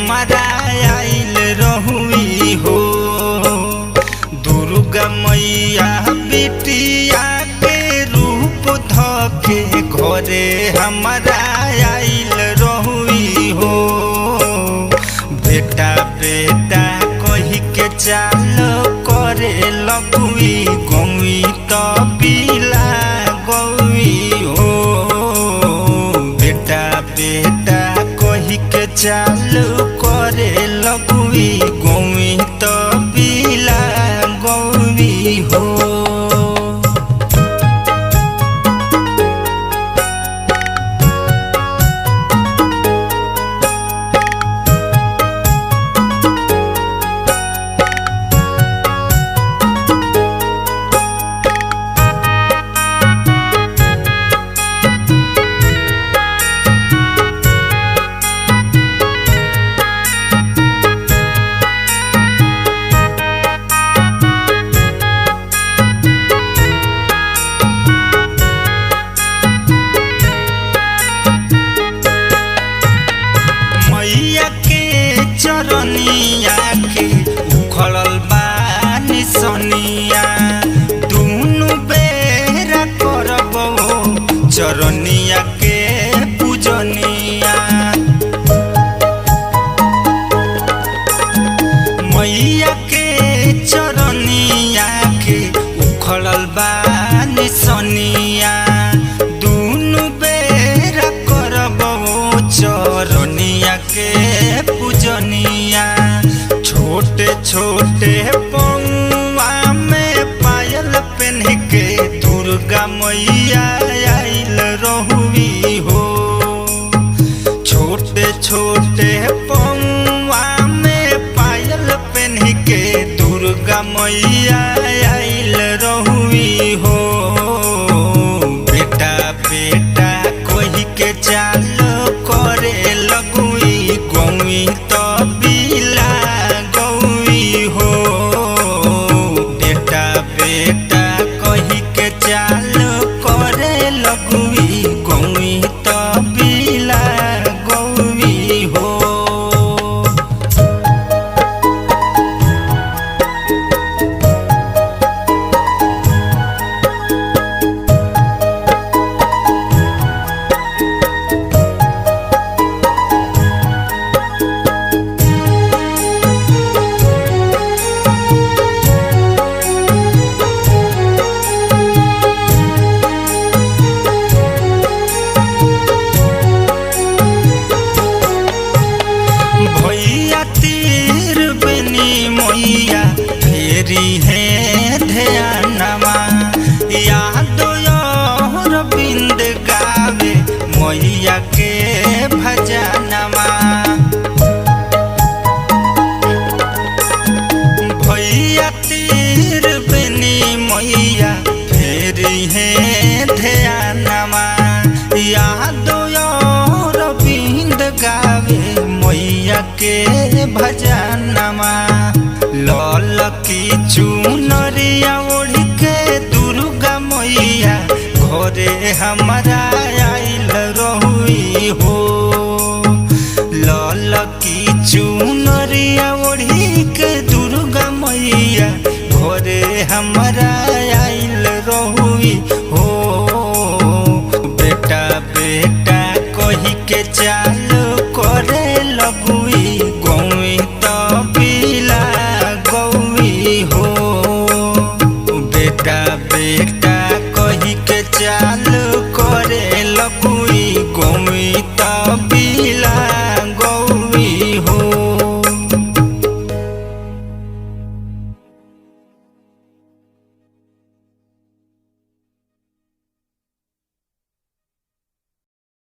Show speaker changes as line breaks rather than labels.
हमारा आइल रहुई हो। दुर्गा मैया बिटिया के रूप धके घरे हमारा आइल रहुई हो। बेटा बेटा कही के चाल करे लगुई गौई तबिला गौई हो। बेटा बेटा कही के चाल करे लगुई गौई तबिला गौई हो। चरनिया के उखड़ल बानी सनिया दुनु बेरा करबो चरनिया के पूजनिया। मैया के चरनिया के उखड़ल बानी सनिया दुनु बेरा करबो चरनिया के पूजनिया। छोटे छोटे पौआ में पायल पहन के दुर्गा मैया आइल रहुई हो। छोटे छोटे पौआ में पायल पहन के दुर्गा मैया आइल रहुई हो। बेटा बेटा कही के चाल करे लगुई गौई तबिला गौई हो। बेटा बेटा कही के चाल करे लगुई गौई तबिला गौई हो। भैया तीर बनी मैया फेरी है ध्यानमा यादो अरविंद गावे मैया के भजनमा। भैया तीर बनी मैया फेरी है ध्यानमा यादो अरविंद गावे मैया के भजनमा। लाल की चुनरिया ओढ़ के दुर्गा मैया घरे हमारा आइल रहुई हो। लाल की चुनरिया ओढ़ के दुर्गा मैया घरे हमारा आइल रहुई हो। बेटा बेटा कही के चाल